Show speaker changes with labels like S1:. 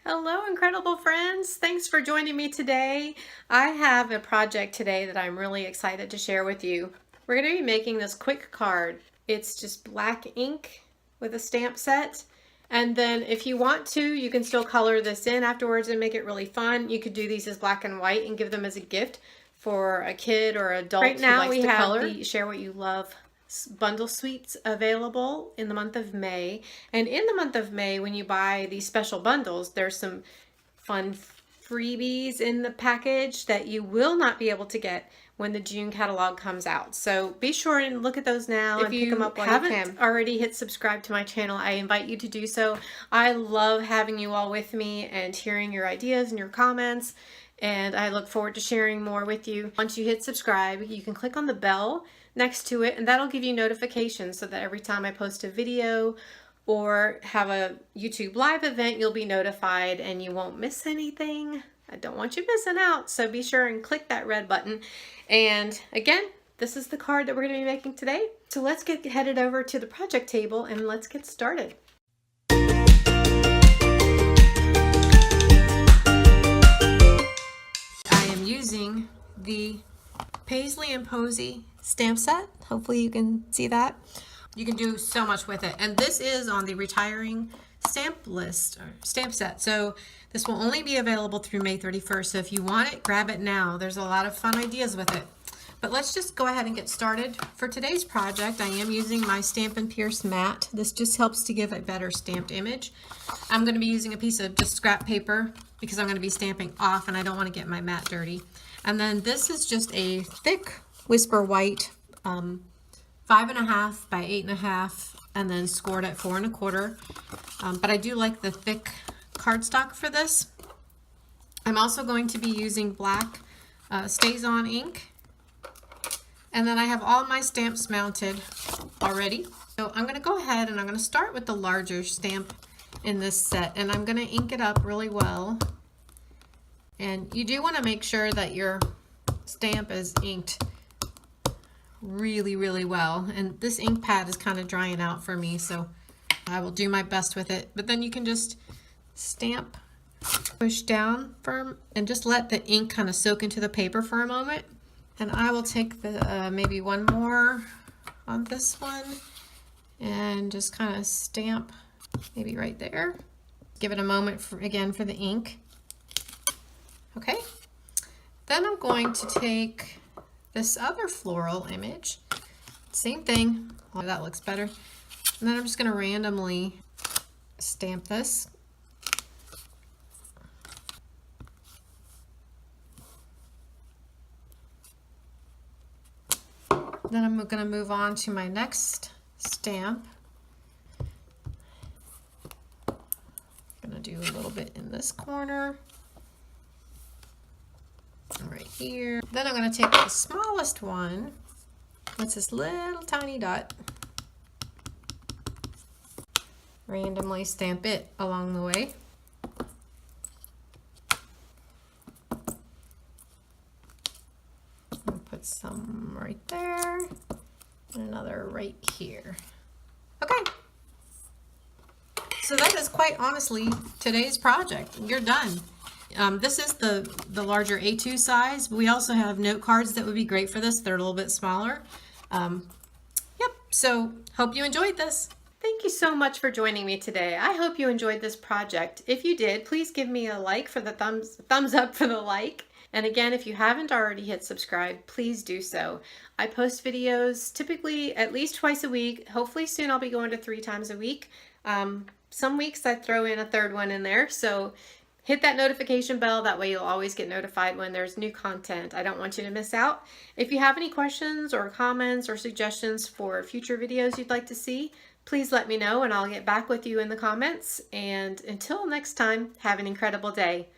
S1: Hello, incredible friends. Thanks for joining me today. I have a project today that I'm really excited to share with you. We're going to be making this quick card. It's just black ink with a stamp set. And then if you want to, you can still color this in afterwards and make it really fun. You could do these as black and white and give them as a gift for a kid or adult who likes to color. Right now we have the Share What You Love bundle suites available in the month of May. And in the month of May, when you buy these special bundles, there's some fun freebies in the package that you will not be able to get when the June catalog comes out. So be sure and look at those now and pick them up while you can. If you haven't already hit subscribe to my channel, I invite you to do so. I love having you all with me and hearing your ideas and your comments, and I look forward to sharing more with you. Once you hit subscribe, you can click on the bell next to it, and that'll give you notifications so that every time I post a video or have a YouTube live event, you'll be notified and you won't miss anything. I don't want you missing out, so be sure and click that red button. And again, this is the card that we're going to be making today. So let's get headed over to the project table and let's get started. I am using the Paisley and Posey stamp set. Hopefully you can see that. You can do so much with it. And this is on the retiring stamp list or stamp set. So this will only be available through May 31st. So if you want it, grab it now. There's a lot of fun ideas with it. But let's just go ahead and get started. For today's project, I am using my Stampin' Pierce mat. This just helps to give a better stamped image. I'm going to be using a piece of just scrap paper because I'm going to be stamping off and I don't want to get my mat dirty. And then this is just a thick Whisper White 5.5 by 8.5 and then scored at 4 1/4. But I do like the thick cardstock for this. I'm also going to be using black Stays On ink. And then I have all my stamps mounted already. So I'm going to go ahead and I'm going to start with the larger stamp in this set. And I'm going to ink it up really well. And you do want to make sure that your stamp is inked really well, and this ink pad is kind of drying out for me, so I will do my best with it. But then you can just stamp, push down firm, and just let the ink kind of soak into the paper for a moment. And I will take the maybe one more on this one and just kind of stamp maybe right there. Give it a moment again for the ink. Okay, then I'm going to take this other floral image, same thing. Oh, that looks better. And then I'm just going to randomly stamp this. Then I'm going to move on to my next stamp. I'm going to do a little bit in this corner. Right here. Then I'm going to take the smallest one. That's this little tiny dot. Randomly stamp it along the way. And put some right there and another right here. Okay. So that is quite honestly today's project. You're done. This is the larger A2 size. We also have note cards that would be great for this. They're a little bit smaller. Yep, so hope you enjoyed this. Thank you so much for joining me today. I hope you enjoyed this project. If you did, please give me a like for the thumbs up for the like. And again, if you haven't already hit subscribe, please do so. I post videos typically at least twice a week. Hopefully soon I'll be going to 3 times a week. Some weeks I throw in a third one in there, so hit that notification bell. That way you'll always get notified when there's new content. I don't want you to miss out. If you have any questions or comments or suggestions for future videos you'd like to see, please let me know and I'll get back with you in the comments. And until next time, have an incredible day.